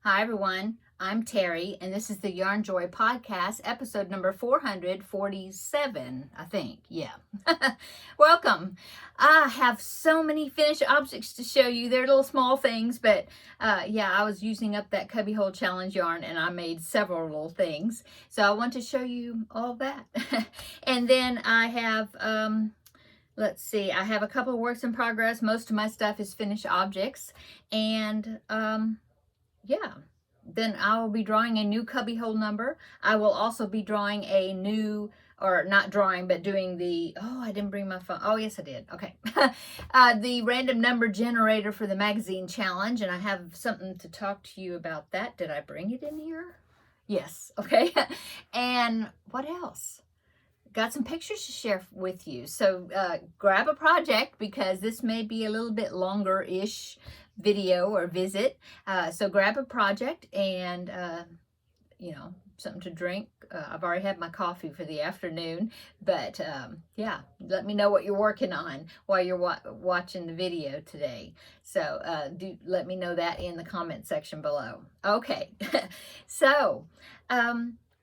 Hi everyone, I'm Terry and this is the Yarn Joy Podcast, episode number 447, I think. Yeah. Welcome. I have so many finished objects to show you. They're little small things, but yeah, I was using up that Cubbyhole Challenge yarn and I made several little things. So I want to show you all that. And then I have let's see, I have a couple of works in progress. Most of my stuff is finished objects, and yeah, then I will be drawing a new cubbyhole number. I will also be drawing a new, or not drawing, but doing the, oh, I didn't bring my phone. Oh, yes, I did. Okay. The random number generator for the magazine challenge, and I have something to talk to you about that. Did I bring it in here? Yes. Okay. And what else? Got some pictures to share with you. So grab a project because this may be a little bit longer-ish video or visit. So grab a project and, you know, something to drink. I've already had my coffee for the afternoon, but yeah, let me know what you're working on while you're watching the video today. So do let me know that in the comment section below. Okay, so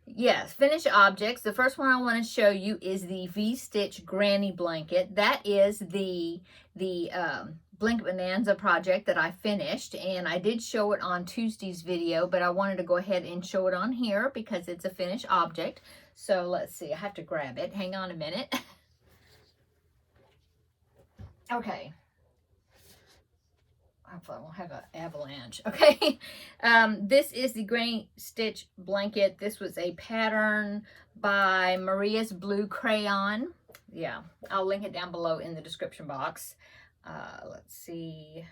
yes, finished objects. The first one I want to show you is the V-Stitch Granny Blanket. That is the Blanket Bonanza project that I finished, and I did show it on Tuesday's video, but I wanted to go ahead and show it on here because it's a finished object. So let's see, I have to grab it. Hang on a minute. Okay. Hopefully I won't have an avalanche. Okay. This is the Granny Stitch blanket. This was a pattern by Maria's Blue Crayon. Yeah, I'll link it down below in the description box. Let's see.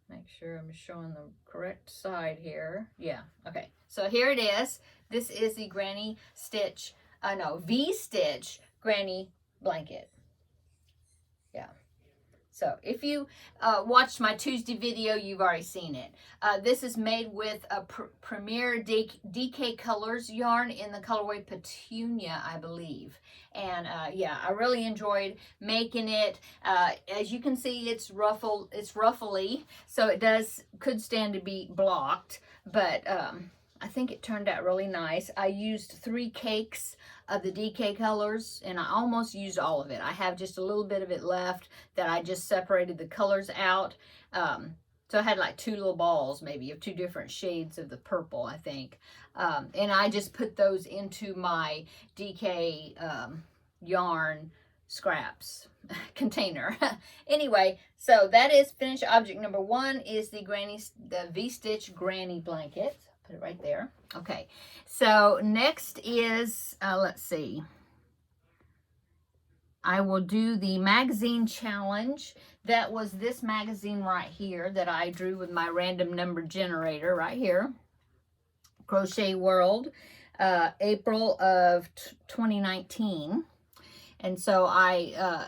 Make sure I'm showing the correct side here. Yeah, okay. So here it is. This is the Granny Stitch, V-Stitch Granny Blanket. Yeah. So if you watched my Tuesday video, you've already seen it. This is made with a Premier DK Colors yarn in the colorway Petunia, I believe. And yeah, I really enjoyed making it. As you can see, it's ruffly, so it could stand to be blocked, but I think it turned out really nice. I used 3 cakes of the DK colors, and I almost used all of it. I have just a little bit of it left that I just separated the colors out. So I had like 2 little balls, maybe, of 2 different shades of the purple, I think. And I just put those into my DK yarn scraps container. Anyway, so that is finished object number 1 is the V-Stitch Granny Blanket. Put it right there. Okay, so next is, let's see. I will do the magazine challenge. That was this magazine right here that I drew with my random number generator right here. Crochet World, April of 2019. And so I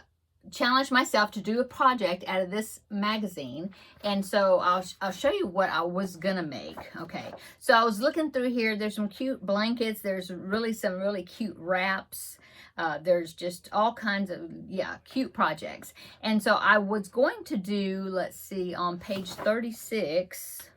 challenged myself to do a project out of this magazine, and so I'll show you what I was gonna make. Okay, so I was looking through here. There's some cute blankets. There's some really cute wraps. There's just all kinds of, yeah, cute projects. And so I was going to do, let's see, on page 36.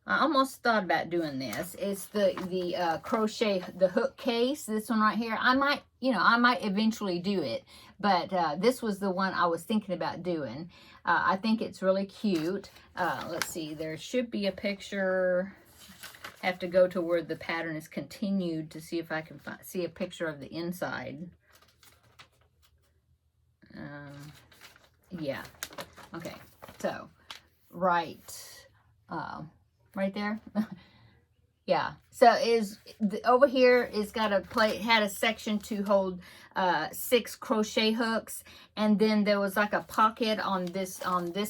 I almost thought about doing this. It's the crochet, the hook case, this one right here. I might eventually do it, but this was the one I was thinking about doing. I think it's really cute. Let's see, there should be a picture. Have to go to where the pattern is continued to see if I can see a picture of the inside. Yeah. Okay. So, right there. Yeah, so over here it's got a plate, had a section to hold 6 crochet hooks, and then there was like a pocket on this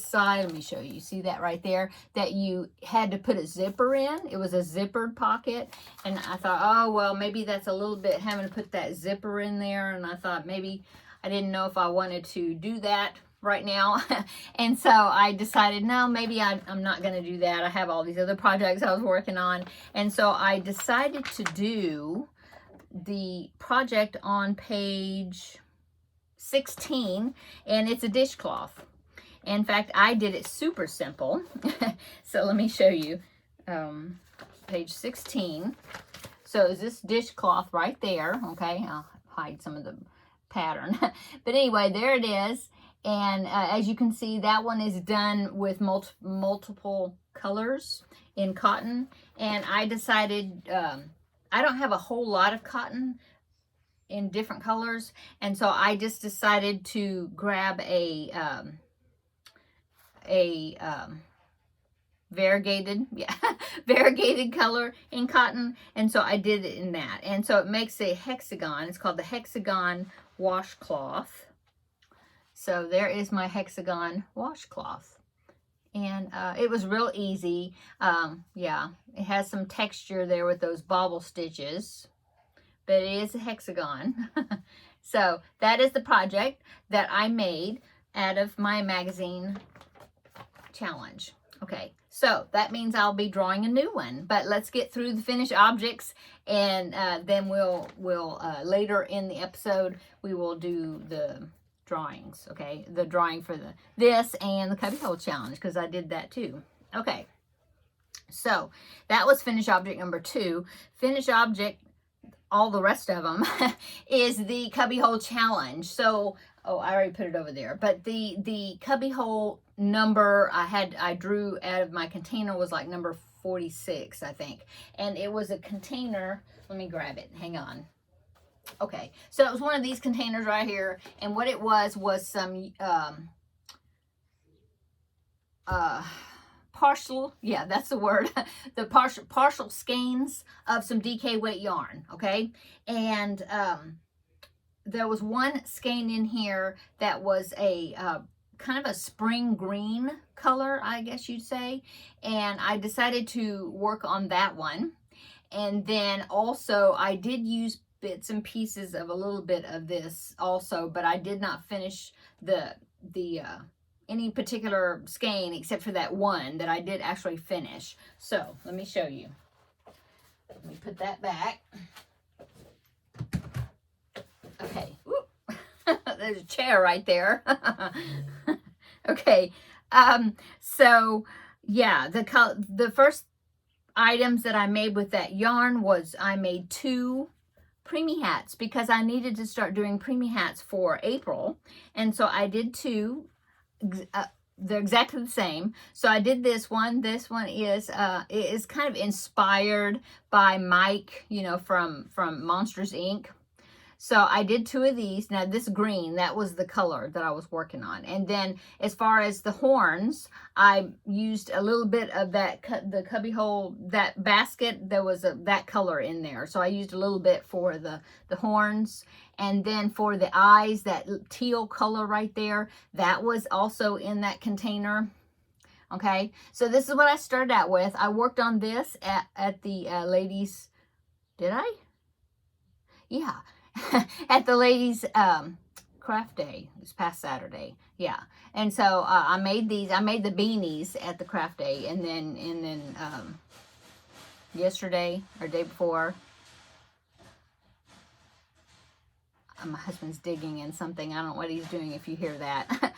side. Let me show you. See that right there, that you had to put a zipper in. It was a zippered pocket, and I thought, oh well, maybe that's a little bit having to put that zipper in there, and I thought maybe I didn't know if I wanted to do that right now. And so I decided, no, maybe I'm not going to do that. I have all these other projects I was working on. And so I decided to do the project on page 16, and it's a dishcloth. In fact, I did it super simple. So let me show you. page 16. So is this dishcloth right there, okay? I'll hide some of the pattern. But anyway, there it is. And as you can see, that one is done with multiple colors in cotton. And I decided, I don't have a whole lot of cotton in different colors. And so I just decided to grab a variegated, yeah, variegated color in cotton, and so I did it in that, and so it makes a hexagon. It's called the hexagon washcloth. So there is my hexagon washcloth, and it was real easy. Yeah, it has some texture there with those bobble stitches, but it is a hexagon. So that is the project that I made out of my magazine challenge. Okay, so that means I'll be drawing a new one, but let's get through the finished objects, and then we'll later in the episode we will do the drawings. Okay, the drawing for this and the cubbyhole challenge, because I did that too. Okay, so that was finished object number 2. Finished object, all the rest of them, is the cubbyhole challenge. So, oh, I already put it over there, but the cubbyhole number I drew out of my container was like number 46, I think. And it was a container. Let me grab it. Hang on. Okay. So it was one of these containers right here. And what it was some partial, yeah, that's the word, the partial skeins of some DK weight yarn. Okay. And there was one skein in here that was a kind of a spring green color, I guess you'd say, and I decided to work on that one. And then also I did use bits and pieces of a little bit of this also, but I did not finish the any particular skein except for that one that I did actually finish. So let me show you. Let me put that back. Okay. There's a chair right there. Okay. So yeah, the first items that I made with that yarn was I made 2 preemie hats because I needed to start doing preemie hats for April. And so I did 2. They're exactly the same. So I did this one. This one is kind of inspired by Mike, you know, from Monsters Inc. So I did 2 of these. Now this green, that was the color that I was working on. And then as far as the horns, I used a little bit of that, the cubbyhole, that basket, there was that color in there. So I used a little bit for the horns. And then for the eyes, that teal color right there, that was also in that container. Okay, so this is what I started out with. I worked on this at the ladies, did I? Yeah. At the ladies craft day this past Saturday. Yeah. And so I made these. I made the beanies at the craft day, and then yesterday or day before, my husband's digging in something. I don't know what he's doing if you hear that.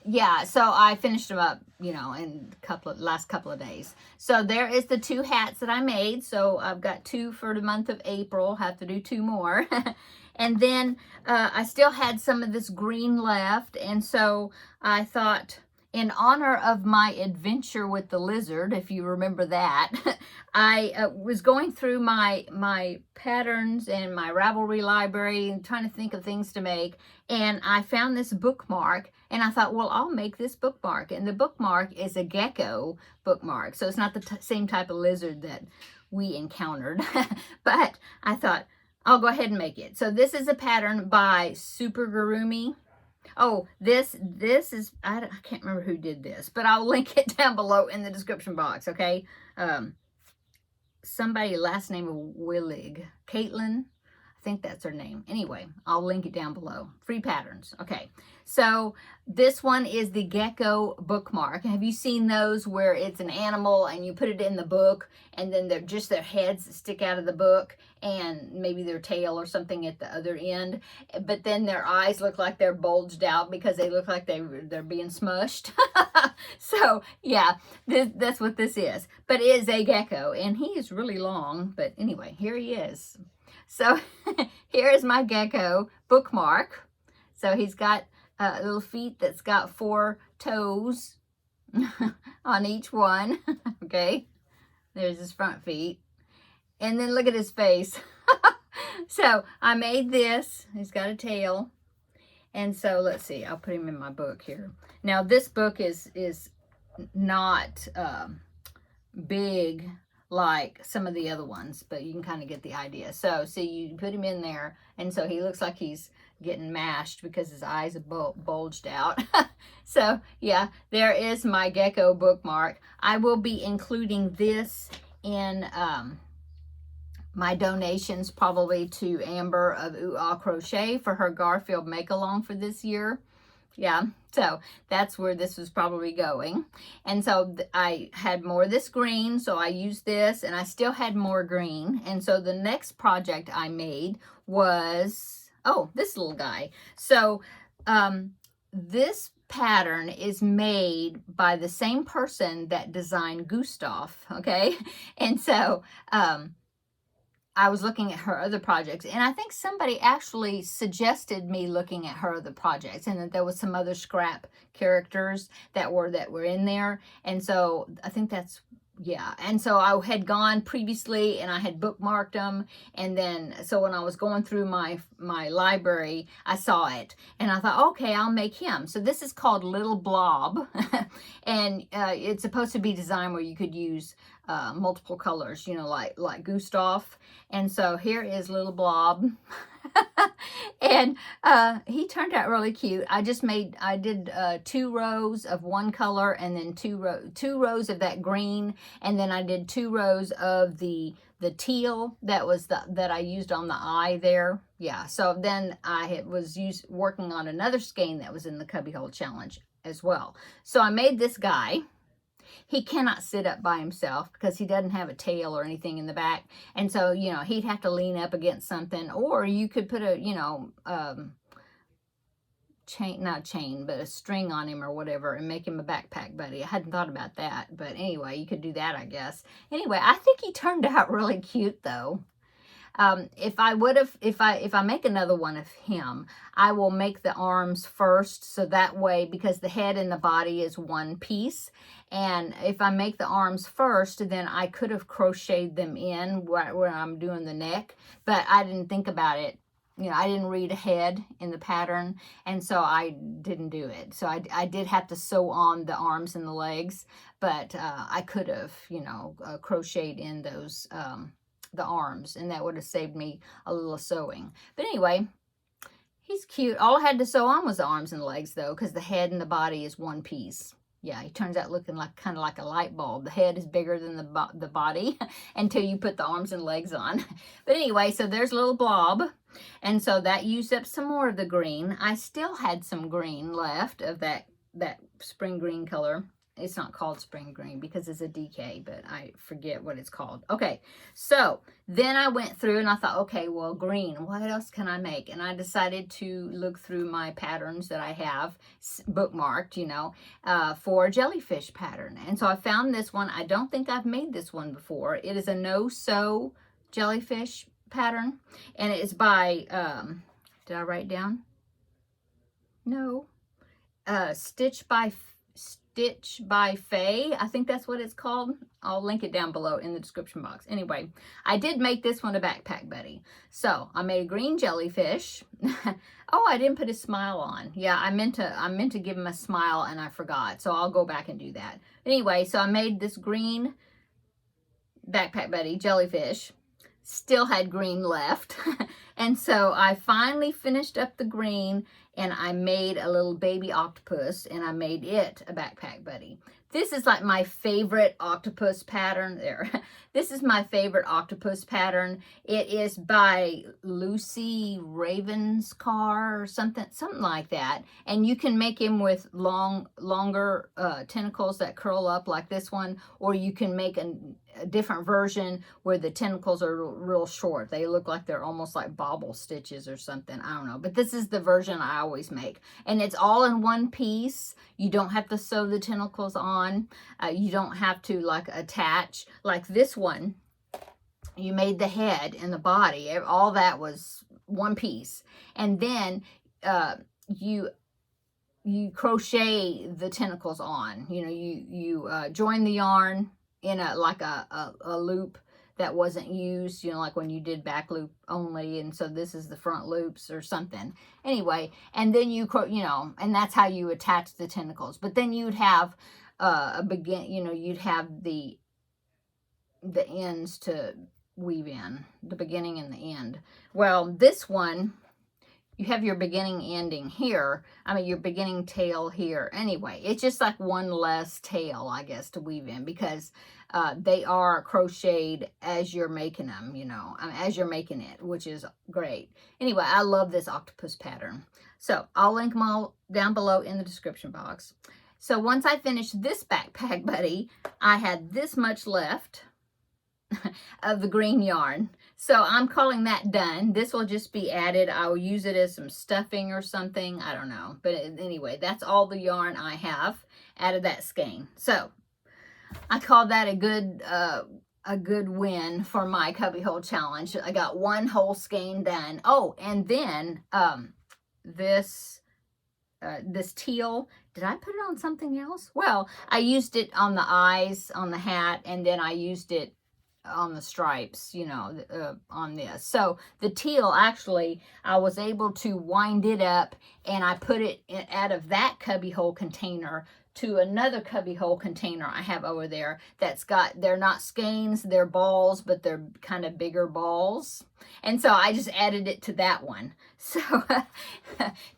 Yeah, so I finished them up, you know, in last couple of days. So there is the 2 hats that I made. So I've got 2 for the month of April. Have to do 2 more. And then I still had some of this green left. And so I thought, in honor of my adventure with the lizard, if you remember that, I was going through my patterns and my Ravelry library and trying to think of things to make. And I found this bookmark, and I thought, well, I'll make this bookmark. And the bookmark is a gecko bookmark. So it's not the same type of lizard that we encountered. But I thought, I'll go ahead and make it. So this is a pattern by Super Gurumi. Oh, this is, I can't remember who did this, but I'll link it down below in the description box, okay? Somebody last name of Willig. Caitlin. I think that's her name. Anyway, I'll link it down below. Free patterns. Okay. So this one is the gecko bookmark. Have you seen those where it's an animal and you put it in the book and then they're just their heads that stick out of the book and maybe their tail or something at the other end, but then their eyes look like they're bulged out because they look like they're being smushed. So yeah, that's what this is. But it is a gecko and he is really long. But anyway, here he is. So here is my gecko bookmark. So he's got little feet that's got 4 toes on each one. Okay, there's his front feet. And then look at his face. So I made this. He's got a tail. And so let's see, I'll put him in my book here. Now this book is not big like some of the other ones, but you can kind of get the idea. So see, you put him in there, and so he looks like he's getting mashed because his eyes are bulged out. So yeah, there is my gecko bookmark. I will be including this in my donations probably to Amber of Ooh Ah Crochet for her Garfield make-along for this year. Yeah, so that's where this was probably going. And so I had more of this green, so I used this, and I still had more green. And so the next project I made was, oh, this little guy. So this pattern is made by the same person that designed Gustav, okay? And so I was looking at her other projects, and I think somebody actually suggested me looking at her other projects, and that there was some other scrap characters that were in there. And so I think that's, yeah. And so I had gone previously and I had bookmarked them, and then so when I was going through my library, I saw it and I thought, okay, I'll make him. So this is called Little Blob. And it's supposed to be designed where you could use multiple colors, you know, like Gustav. And so here is Little Blob. And he turned out really cute. I did 2 rows of one color, and then 2 rows of that green, and then I did 2 rows of the teal that I used on the eye there. Yeah, so then I was working on another skein that was in the Cubbyhole Challenge as well. So I made this guy. He cannot sit up by himself because he doesn't have a tail or anything in the back. And so, you know, he'd have to lean up against something, or you could put a, you know, not chain, but a string on him or whatever and make him a backpack buddy. I hadn't thought about that, but anyway, you could do that, I guess. Anyway, I think he turned out really cute though. If I make another one of him, I will make the arms first, so that way, because the head and the body is one piece, and if I make the arms first, then I could have crocheted them in where I'm doing the neck, but I didn't think about it. You know, I didn't read ahead in the pattern, and so I didn't do it. So I did have to sew on the arms and the legs, but I could have, you know, crocheted in those the arms, and that would have saved me a little sewing. But anyway, he's cute. All I had to sew on was the arms and the legs though, because the head and the body is one piece. Yeah, he turns out looking like kind of like a light bulb. The head is bigger than the body until you put the arms and legs on. But anyway, so there's Little Blob. And so that used up some more of the green. I still had some green left of that spring green color. It's not called spring green because it's a DK, but I forget what it's called. Okay, so then I went through and I thought, okay, well, green, what else can I make? And I decided to look through my patterns that I have bookmarked, you know, for a jellyfish pattern. And so I found this one. I don't think I've made this one before. It is a no-sew jellyfish pattern, and it is by, did I write down? No. Stitch by Faye. I think that's what it's called. I'll link it down below in the description box. Anyway, I did make this one a backpack buddy. So I made a green jellyfish. Oh, I didn't put his smile on. Yeah, I meant to give him a smile and I forgot. So I'll go back and do that. Anyway, so I made this green backpack buddy jellyfish. Still had green left. And so I finally finished up the green, and I made a little baby octopus, and I made it a backpack buddy. This is like my favorite octopus pattern there. This is my favorite octopus pattern. It is by Lucy Ravenscar or something like that. And you can make him with longer tentacles that curl up like this one, or you can make a different version where the tentacles are real short. They look like they're almost like bobble stitches or something. I don't know. But this is the version I always make. And it's all in one piece. You don't have to sew the tentacles on. You don't have to like attach. Like this one, you made the head and the body. All that was one piece. And then you crochet the tentacles on. You know, you join the yarn in a loop that wasn't used, you know, like when you did back loop only, and so this is the front loops or something. Anyway, and then you know, and that's how you attach the tentacles. But then you'd have you'd have the ends to weave in, the beginning and the end. Well, this one, you have your beginning ending here. I mean, your beginning tail here. Anyway, it's just like one less tail, I guess, to weave in, because they are crocheted as you're making them, you know, as you're making it, which is great. Anyway, I love this octopus pattern. So I'll link them all down below in the description box. So once I finished this backpack, buddy, I had this much left of the green yarn. So I'm calling that done. This will just be added. I will use it as some stuffing or something. I don't know. But anyway, that's all the yarn I have out of that skein. So I call that a good win for my cubbyhole challenge. I got one whole skein done. Oh, and then this teal, did I put it on something else? Well, I used it on the eyes on the hat, and then I used it on the stripes, you know, on this. So the teal, actually, I was able to wind it up, and I put it out of that cubbyhole container to another cubbyhole container I have over there that's got, they're not skeins, they're balls, but they're kind of bigger balls. And so I just added it to that one. So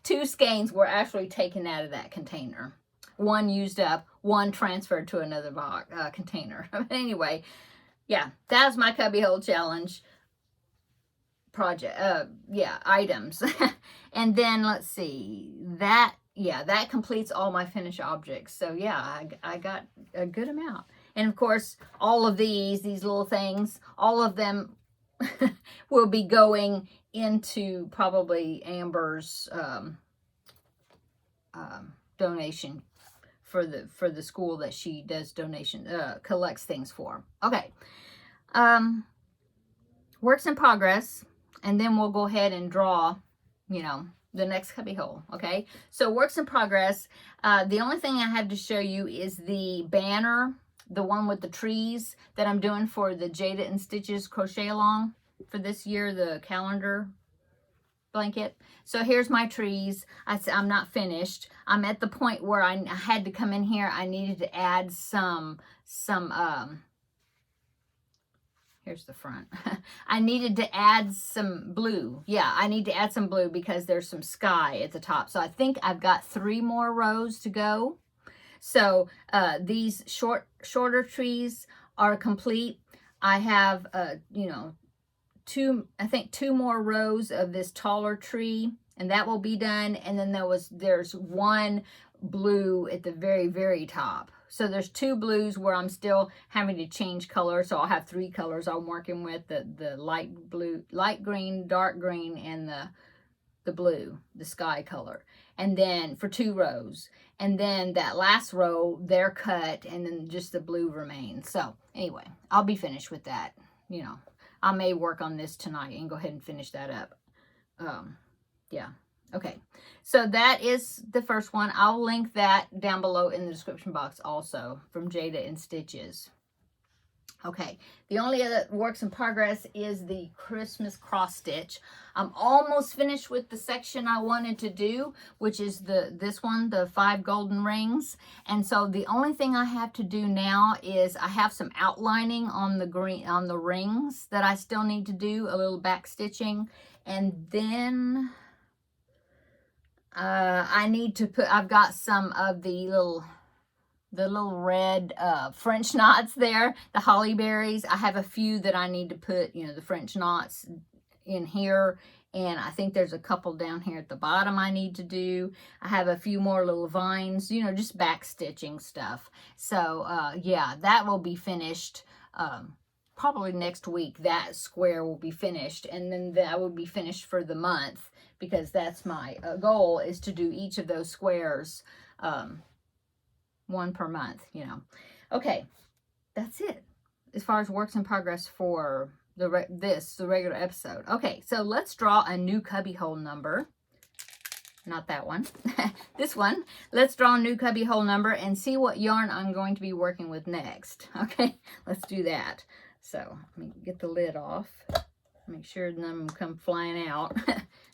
2 skeins were actually taken out of that container. One used up, one transferred to another container. Anyway, yeah, that was my cubbyhole challenge project, items. And then let's see, that completes all my finished objects. So yeah, I got a good amount. And of course, all of these little things, all of them will be going into probably Amber's donation for the school that she does collects things for. Okay. Works in progress, and then we'll go ahead and draw, you know, the next cubbyhole. Okay, so works in progress. The only thing I have to show you is the banner, the one with the trees that I'm doing for the Jada and Stitches crochet along for this year, the calendar blanket. So here's my trees. I'm not finished. I'm at the point where I had to come in here. I needed to add some here's the front. I needed to add some blue. Yeah, I need to add some blue because there's some sky at the top. So I think I've got 3 more rows to go. So these shorter trees are complete. I have, you know, 2 more rows of this taller tree, and that will be done. And then there's 1 blue at the very, very top. So there's 2 blues where I'm still having to change color. So I'll have 3 colors I'm working with, the light blue, light green, dark green, and the blue, the sky color. And then for 2 rows. And then that last row, they're cut, and then just the blue remains. So anyway, I'll be finished with that. You know, I may work on this tonight and go ahead and finish that up. Yeah. Okay, so that is the first one. I'll link that down below in the description box also, from Jada and Stitches. Okay, the only other works in progress is the Christmas cross stitch. I'm almost finished with the section I wanted to do, which is this one, the 5 golden rings. And so the only thing I have to do now is I have some outlining on the rings that I still need to do, a little back stitching, and then I need to I've got some of the little the little red French knots there, the holly berries. I have a few that I need to put, you know, the French knots in here. And I think there's a couple down here at the bottom I need to do. I have a few more little vines, you know, just back stitching stuff. So, yeah, that will be finished probably next week. That square will be finished. And then that will be finished for the month, because that's my goal, is to do each of those squares, one per month, you know. Okay, that's it as far as works in progress for the regular episode. Okay, so let's draw a new cubby hole number. Not that one. This one. Let's draw a new cubby hole number and see what yarn I'm going to be working with next. Okay, let's do that. So let me get the lid off. Make sure none of them come flying out.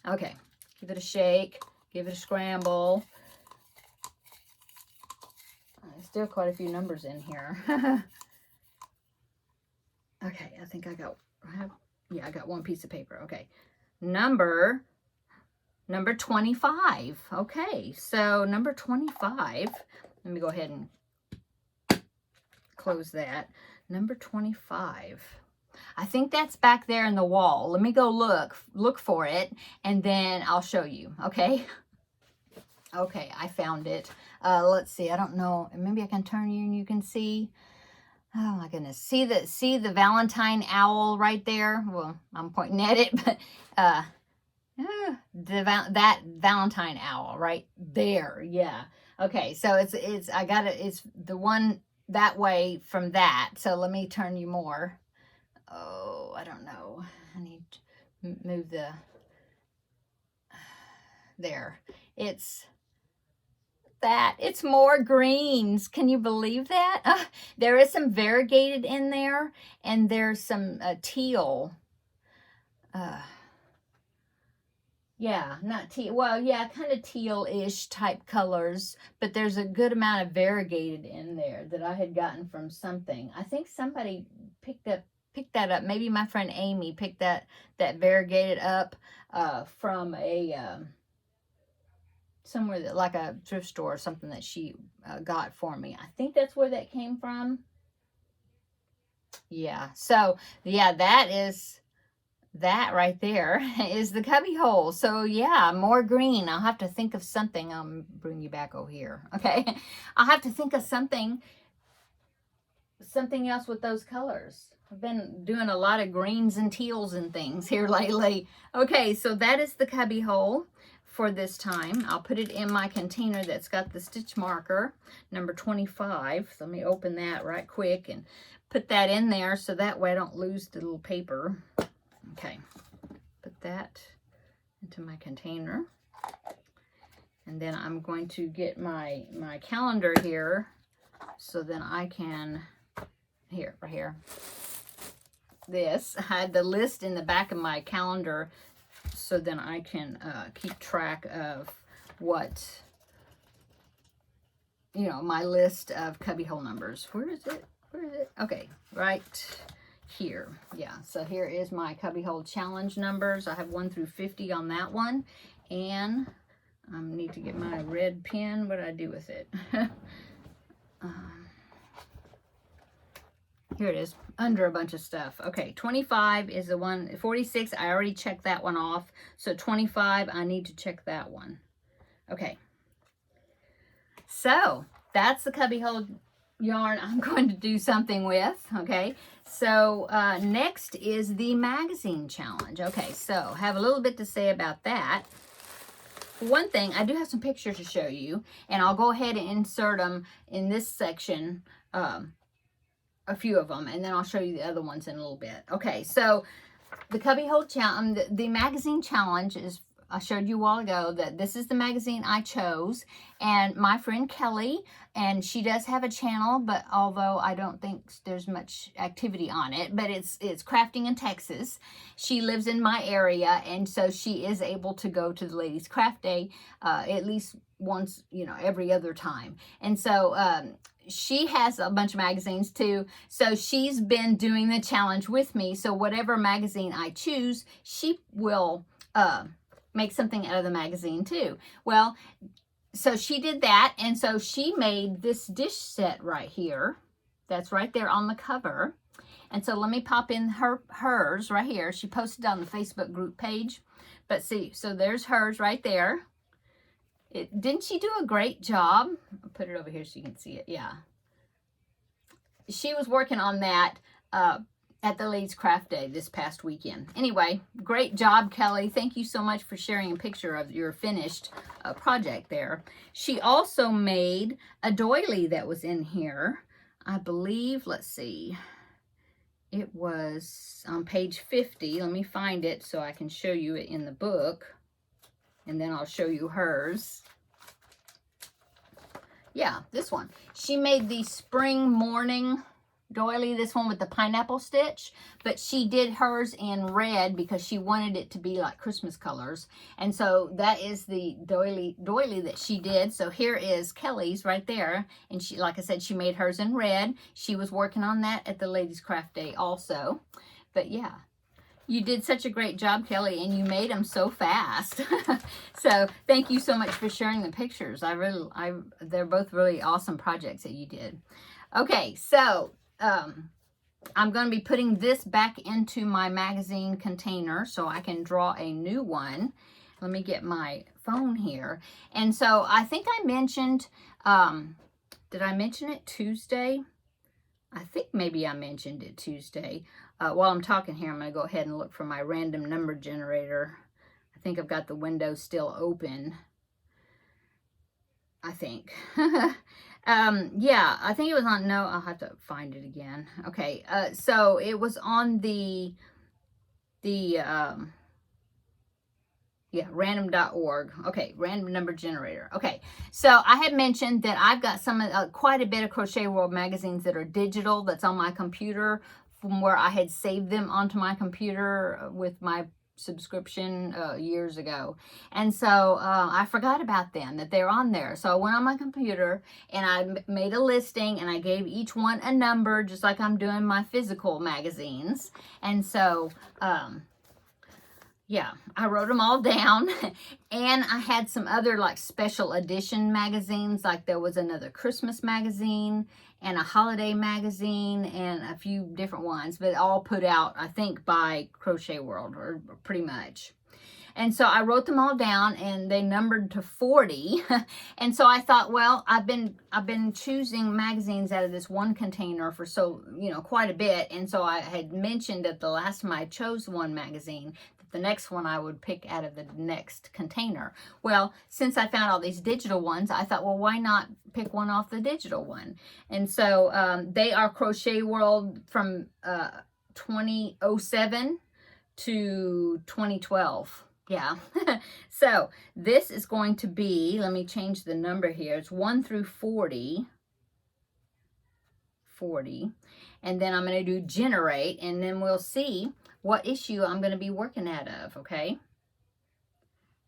Okay, give it a shake. Give it a scramble. There's still quite a few numbers in here. Okay, I think I got one piece of paper. Okay, number 25. Okay, so number 25, let me go ahead and close that. Number 25. I think that's back there in the wall. Let me go look for it, and then I'll show you, okay? Okay, I found it. Let's see, I don't know, maybe I can turn you and you can see. Oh my goodness, see the Valentine owl right there? Well, I'm pointing at it, but that Valentine owl right there. Yeah. Okay, so it's the one that way from that. So let me turn you more. Oh, I don't know. I need to move there. It's more greens. Can you believe that? There is some variegated in there, and there's some teal. Yeah, not teal. Well, yeah, kind of teal-ish type colors, but there's a good amount of variegated in there that I had gotten from something. I think somebody picked that up. Maybe my friend Amy picked that variegated up from a somewhere that, like a thrift store or something that she got for me. I think that's where that came from. Yeah. So yeah, that right there is the cubby hole. So yeah, more green. I'll have to think of something. I'll bring you back over here. Okay. I'll have to think of something else with those colors. I've been doing a lot of greens and teals and things here lately. Okay, so that is the cubby hole for this time. I'll put it in my container that's got the stitch marker, number 25. So let me open that right quick and put that in there so that way I don't lose the little paper. Okay, put that into my container. And then I'm going to get my calendar here so then I can, right here. I had the list in the back of my calendar so then I can keep track of what, you know, my list of cubbyhole numbers. Where is it? Okay, right here. Yeah, so here is my cubbyhole challenge numbers. I have 1 through 50 on that one. And I need to get my red pen. What did I do with it? Here it is, under a bunch of stuff. Okay, 25 is the one. 46, I already checked that one off. So 25, I need to check that one. Okay. So that's the cubbyhole yarn I'm going to do something with. Okay. So next is the magazine challenge. Okay, so have a little bit to say about that. One thing, I do have some pictures to show you, and I'll go ahead and insert them in this section, a few of them, and then I'll show you the other ones in a little bit. Okay, so the cubbyhole challenge, the magazine challenge is, I showed you a while ago that this is the magazine I chose, and my friend Kelly, and she does have a channel, but although I don't think there's much activity on it, but it's crafting in Texas. She lives in my area, and so she is able to go to the Ladies Craft Day at least once, you know, every other time. And so she has a bunch of magazines too, so she's been doing the challenge with me. So whatever magazine I choose, she will make something out of the magazine too. Well, so she did that, and so she made this dish set right here. That's right there on the cover. And so let me pop in hers right here. She posted on the Facebook group page. But see, so there's hers right there. Didn't she do a great job? I'll put it over here so you can see it. Yeah. She was working on that at the Ladies Craft Day this past weekend. Anyway, great job, Kelly. Thank you so much for sharing a picture of your finished project there. She also made a doily that was in here. I believe, let's see, it was on page 50. Let me find it so I can show you it in the book, and then I'll show you hers. Yeah, this one. She made the spring morning doily, this one with the pineapple stitch, but she did hers in red because she wanted it to be like Christmas colors. And so that is the doily that she did. So here is Kelly's right there. And she, like I said, she made hers in red. She was working on that at the Ladies Craft Day also. But yeah, you did such a great job, Kelly, and you made them so fast. So thank you so much for sharing the pictures. They're both really awesome projects that you did. Okay, so I'm going to be putting this back into my magazine container so I can draw a new one. Let me get my phone here. And so I think I mentioned, did I mention it Tuesday? I think maybe I mentioned it Tuesday. While I'm talking here, I'm going to go ahead and look for my random number generator. I think I've got the window still open. I think. Yeah, I think it was on, no, I'll have to find it again. Okay, so it was on yeah, random.org. Okay, random number generator. Okay, so I had mentioned that I've got quite a bit of Crochet World magazines that are digital, that's on my computer from where I had saved them onto my computer with my subscription years ago. And so I forgot about them, that they're on there. So I went on my computer and I made a listing and I gave each one a number, just like I'm doing my physical magazines. And so yeah, I wrote them all down. And I had some other like special edition magazines, like there was another Christmas magazine and a holiday magazine and a few different ones, but all put out, I think, by Crochet World, or pretty much. And so I wrote them all down and they numbered to 40. And so I thought, well, I've been choosing magazines out of this one container for quite a bit. And so I had mentioned that the last time I chose one magazine, the next one I would pick out of the next container. Well, since I found all these digital ones, I thought, well, why not pick one off the digital one? And so they are Crochet World from 2007 to 2012. Yeah. So this is going to be, let me change the number here. It's 1 through 40. 40. And then I'm going to do generate, and then we'll see what issue I'm going to be working out of, okay?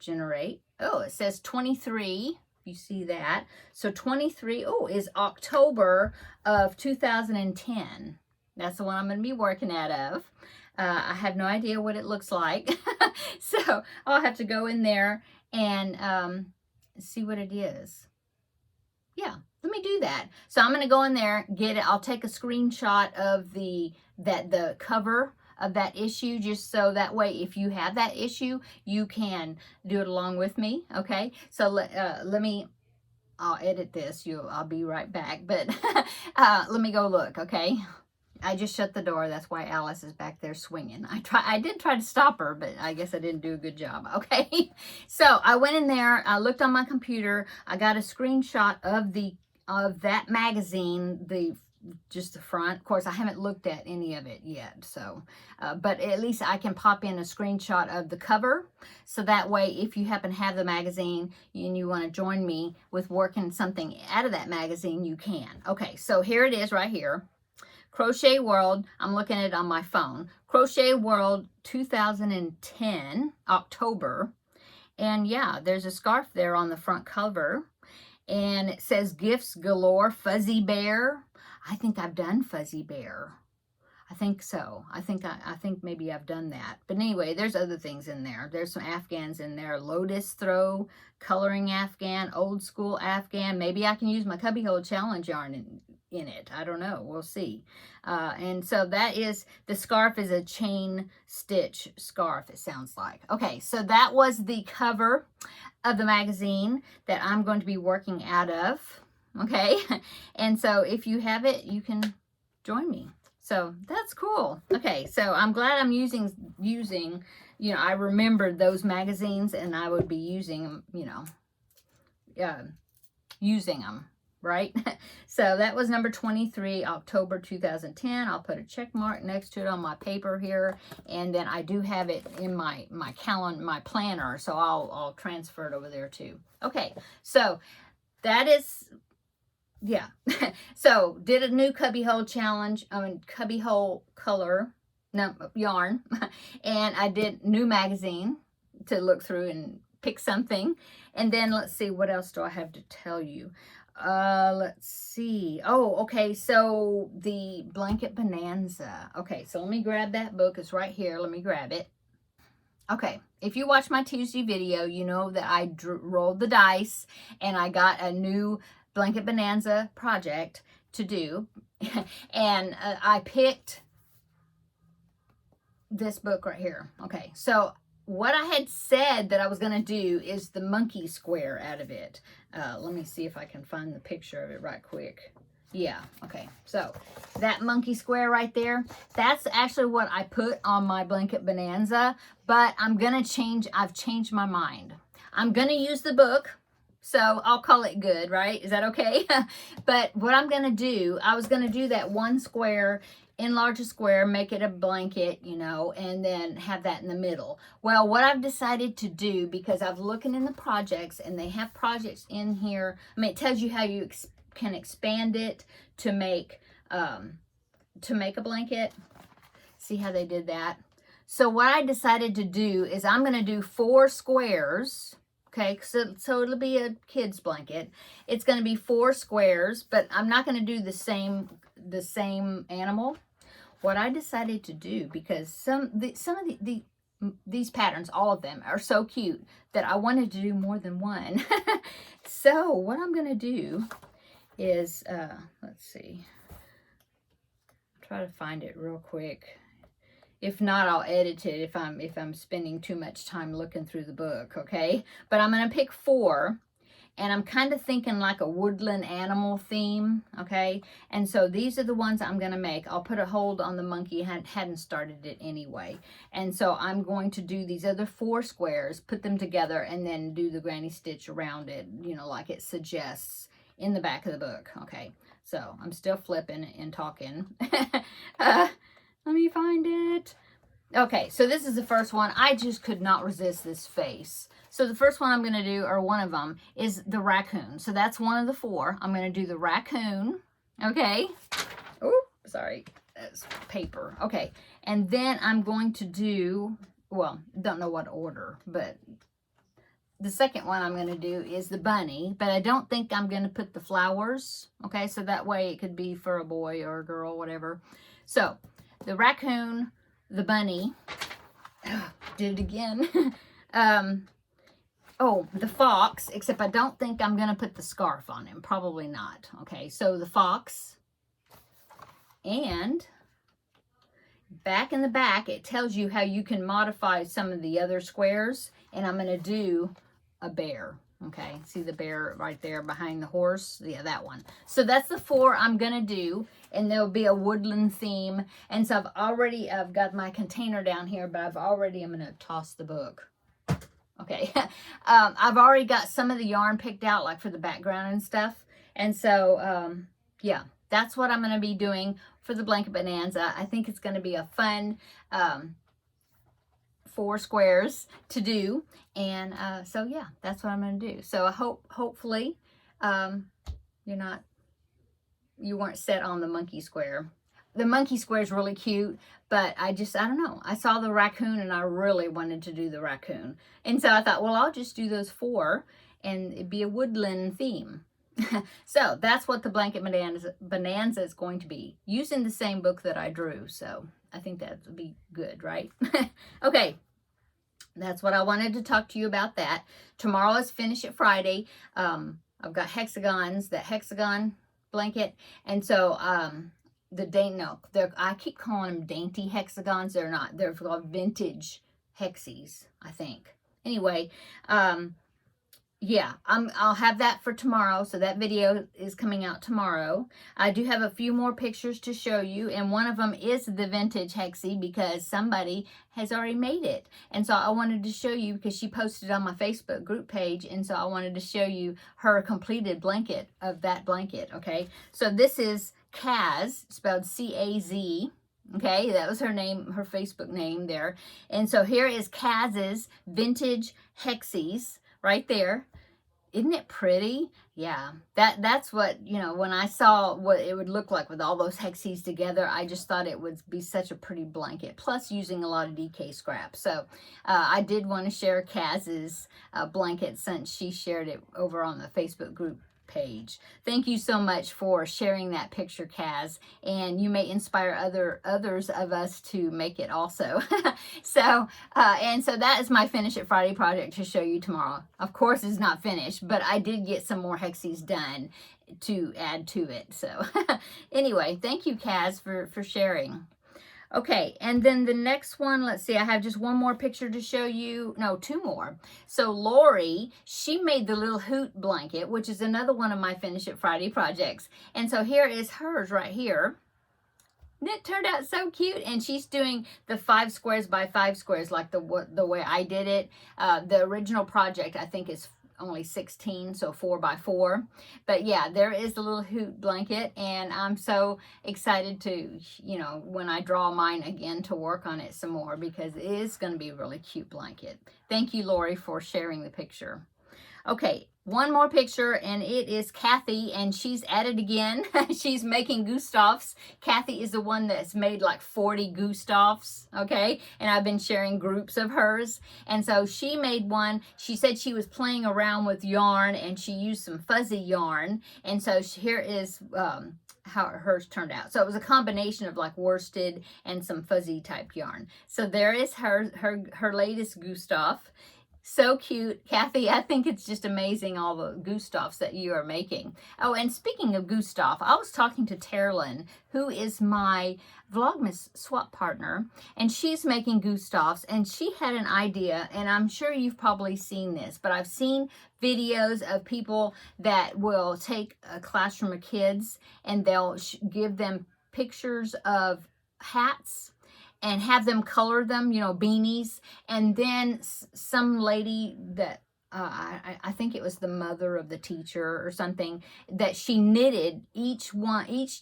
Generate. Oh, it says 23. You see that? So 23, is October of 2010. That's the one I'm going to be working out of. I have no idea what it looks like. So I'll have to go in there and see what it is. Yeah, let me do that. So I'm going to go in there, get it. I'll take a screenshot of the cover of that issue, just so that way if you have that issue, you can do it along with me, okay? So let me, I'll edit this. I'll be right back, but let me go look, okay? I just shut the door. That's why Alice is back there swinging. I did try to stop her, but I guess I didn't do a good job. Okay. So I went in there. I looked on my computer. I got a screenshot of that magazine, just the front. Of course, I haven't looked at any of it yet. So, but at least I can pop in a screenshot of the cover. So that way, if you happen to have the magazine and you want to join me with working something out of that magazine, you can. Okay. So here it is right here. Crochet World, I'm looking at it on my phone. Crochet World 2010, October. And yeah, there's a scarf there on the front cover. And it says Gifts Galore, Fuzzy Bear. I think I've done Fuzzy Bear. I think so. I think maybe I've done that. But anyway, there's other things in there. There's some Afghans in there. Lotus throw, coloring Afghan, old school Afghan. Maybe I can use my cubbyhole challenge yarn in it. I don't know. We'll see. And so that is, the scarf is a chain stitch scarf, it sounds like. Okay, so that was the cover of the magazine that I'm going to be working out of. Okay, and so if you have it, you can join me. So that's cool. Okay, so I'm glad I'm using, you know, I remembered those magazines and I would be using them, you know, using them, right? So that was number 23, October 2010. I'll put a check mark next to it on my paper here. And then I do have it in my calendar, my planner, so I'll transfer it over there too. Okay, so that is... yeah. So did a new cubbyhole challenge, cubbyhole color, no, yarn, and I did new magazine to look through and pick something. And then let's see, what else do I have to tell you? Let's see. Oh, okay. So the blanket bonanza. Okay. So let me grab that book. It's right here. Let me grab it. Okay, if you watch my Tuesday video, you know that I rolled the dice and I got a new blanket bonanza project to do. And I picked this book right here. Okay, so what I had said that I was going to do is the monkey square out of it. Let me see if I can find the picture of it right quick. Yeah, okay, so that monkey square right there, that's actually what I put on my blanket bonanza, but I'm gonna change, I've changed my mind. I'm gonna use the book, so I'll call it good, right? Is that okay? But what I'm gonna do, I was gonna do that one square, enlarge a square, make it a blanket, you know, and then have that in the middle. Well, what I've decided to do, because I've looking in the projects and they have projects in here, I mean, it tells you how you can expand it to make a blanket. See how they did that? So what I decided to do is I'm going to do 4 squares. Okay, so it'll be a kid's blanket. It's going to be 4 squares, but I'm not going to do the same animal. What I decided to do, because some of these patterns, all of them, are so cute that I wanted to do more than one. So what I'm going to do is, let's see, try to find it real quick. If not, I'll edit it if I'm spending too much time looking through the book, okay? But I'm going to pick 4, and I'm kind of thinking like a woodland animal theme, okay? And so these are the ones I'm going to make. I'll put a hold on the monkey. Hadn't started it anyway. And so I'm going to do these other 4 squares, put them together, and then do the granny stitch around it, you know, like it suggests in the back of the book. Okay, so I'm still flipping and talking. Let me find it. Okay, so this is the first one. I just could not resist this face. So the first one I'm going to do, or one of them, is the raccoon. So that's one of the 4. I'm going to do the raccoon. Okay. Oh, sorry. That's paper. Okay. And then I'm going to do, well, don't know what order, but the second one I'm going to do is the bunny, but I don't think I'm going to put the flowers. Okay, so that way it could be for a boy or a girl, whatever. So the raccoon, the bunny, did it again. Oh, the fox, except I don't think I'm going to put the scarf on him. Probably not. Okay, so the fox, and back in the back, it tells you how you can modify some of the other squares, and I'm going to do a bear. Okay, see the bear right there behind the horse? Yeah, that one. So that's the 4 I'm going to do, and there'll be a woodland theme. And so I've got my container down here, but I'm going to toss the book. Okay, I've already got some of the yarn picked out, like for the background and stuff. And so, yeah, that's what I'm going to be doing for the blanket bonanza. I think it's going to be a fun 4 squares to do. And so yeah, that's what I'm going to do. So I hopefully you weren't set on the monkey square. The monkey square is really cute, but I don't know. I saw the raccoon and I really wanted to do the raccoon. And so I thought, well, I'll just do those 4 and it'd be a woodland theme. So that's what the blanket bonanza is going to be, using the same book that I drew. So I think that would be good, right? Okay, that's what I wanted to talk to you about. That tomorrow is Finish It Friday. I've got hexagons, that hexagon blanket, and so I keep calling them dainty hexagons. They're not. They're called vintage hexies, I think. Anyway, yeah, I'll have that for tomorrow. So that video is coming out tomorrow. I do have a few more pictures to show you, and one of them is the vintage hexie because somebody has already made it. And so I wanted to show you because she posted on my Facebook group page, and so I wanted to show you her completed blanket of that blanket, okay? So this is Kaz, spelled C-A-Z. Okay, that was her name, her Facebook name there. And so here is Kaz's vintage hexies right there. Isn't it pretty? Yeah, that's what, you know, when I saw what it would look like with all those hexies together, I just thought it would be such a pretty blanket, plus using a lot of DK scrap. So I did want to share Kaz's blanket since she shared it over on the Facebook group page. Thank you so much for sharing that picture, Kaz, and you may inspire others of us to make it also. So that is my Finish It Friday project to show you tomorrow. Of course it's not finished, but I did get some more hexies done to add to it. So anyway, thank you, Kaz, for sharing. Okay, and then the next one, let's see, I have just one more picture to show you. No, two more. So Lori, she made the little hoot blanket, which is another one of my Finish It Friday projects. And so here is hers right here. And it turned out so cute, and she's doing the 5 squares by 5 squares like the way I did it. The original project, I think, is only 16, so 4 by 4. But yeah, there is the little hoot blanket, and I'm so excited to, you know, when I draw mine again, to work on it some more, because it is going to be a really cute blanket. Thank you, Lori, for sharing the picture. Okay, one more picture, and it is Kathy, and she's at it again. She's making Gustavs. Kathy is the one that's made like 40 Gustavs, okay? And I've been sharing groups of hers. And so she made one. She said she was playing around with yarn, and she used some fuzzy yarn. And so here is how hers turned out. So it was a combination of like worsted and some fuzzy type yarn. So there is her latest Gustav. So cute, Kathy. I think it's just amazing, all the Gustavs that you are making. Oh, and speaking of Gustav, I was talking to Terri, who is my Vlogmas swap partner, and she's making Gustavs, and she had an idea, and I'm sure you've probably seen this, but I've seen videos of people that will take a classroom of kids and they'll give them pictures of hats and have them color them, you know, beanies. And then some lady that, I think it was the mother of the teacher or something, that she knitted each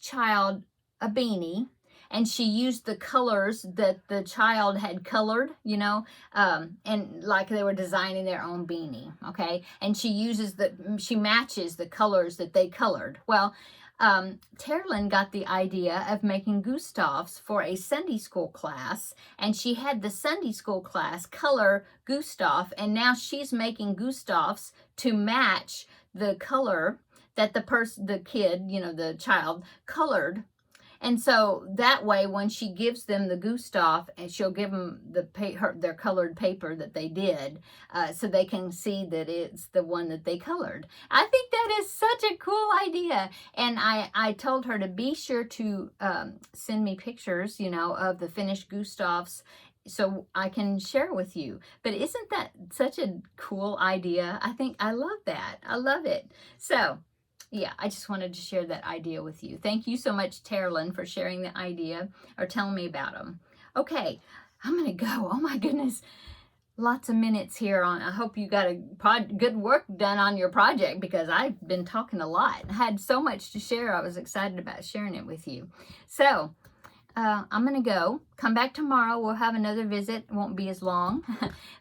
child a beanie. And she used the colors that the child had colored, you know, and like they were designing their own beanie, okay? And she matches the colors that they colored. Well, Terri got the idea of making Gustavs for a Sunday school class, and she had the Sunday school class color Gustav, and now she's making Gustavs to match the color that the kid, you know, the child colored. And so that way, when she gives them the Gustav, and she'll give them their colored paper that they did, so they can see that it's the one that they colored. I think that is such a cool idea. And I told her to be sure to send me pictures, you know, of the finished Gustavs, so I can share with you. But isn't that such a cool idea? I think I love that. I love it. So yeah, I just wanted to share that idea with you. Thank you so much, Terri, for sharing the idea or telling me about them. Okay, I'm going to go. Oh my goodness. Lots of minutes here on. I hope you got a good work done on your project, because I've been talking a lot. I had so much to share. I was excited about sharing it with you. So I'm going to go. Come back tomorrow. We'll have another visit. It won't be as long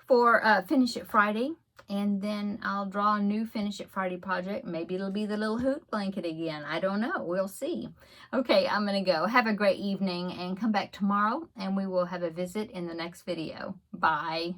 for Finish It Friday. And then I'll draw a new Finish It Friday project. Maybe it'll be the little hoot blanket again. I don't know. We'll see. Okay, I'm going to go. Have a great evening, and come back tomorrow, and we will have a visit in the next video. Bye.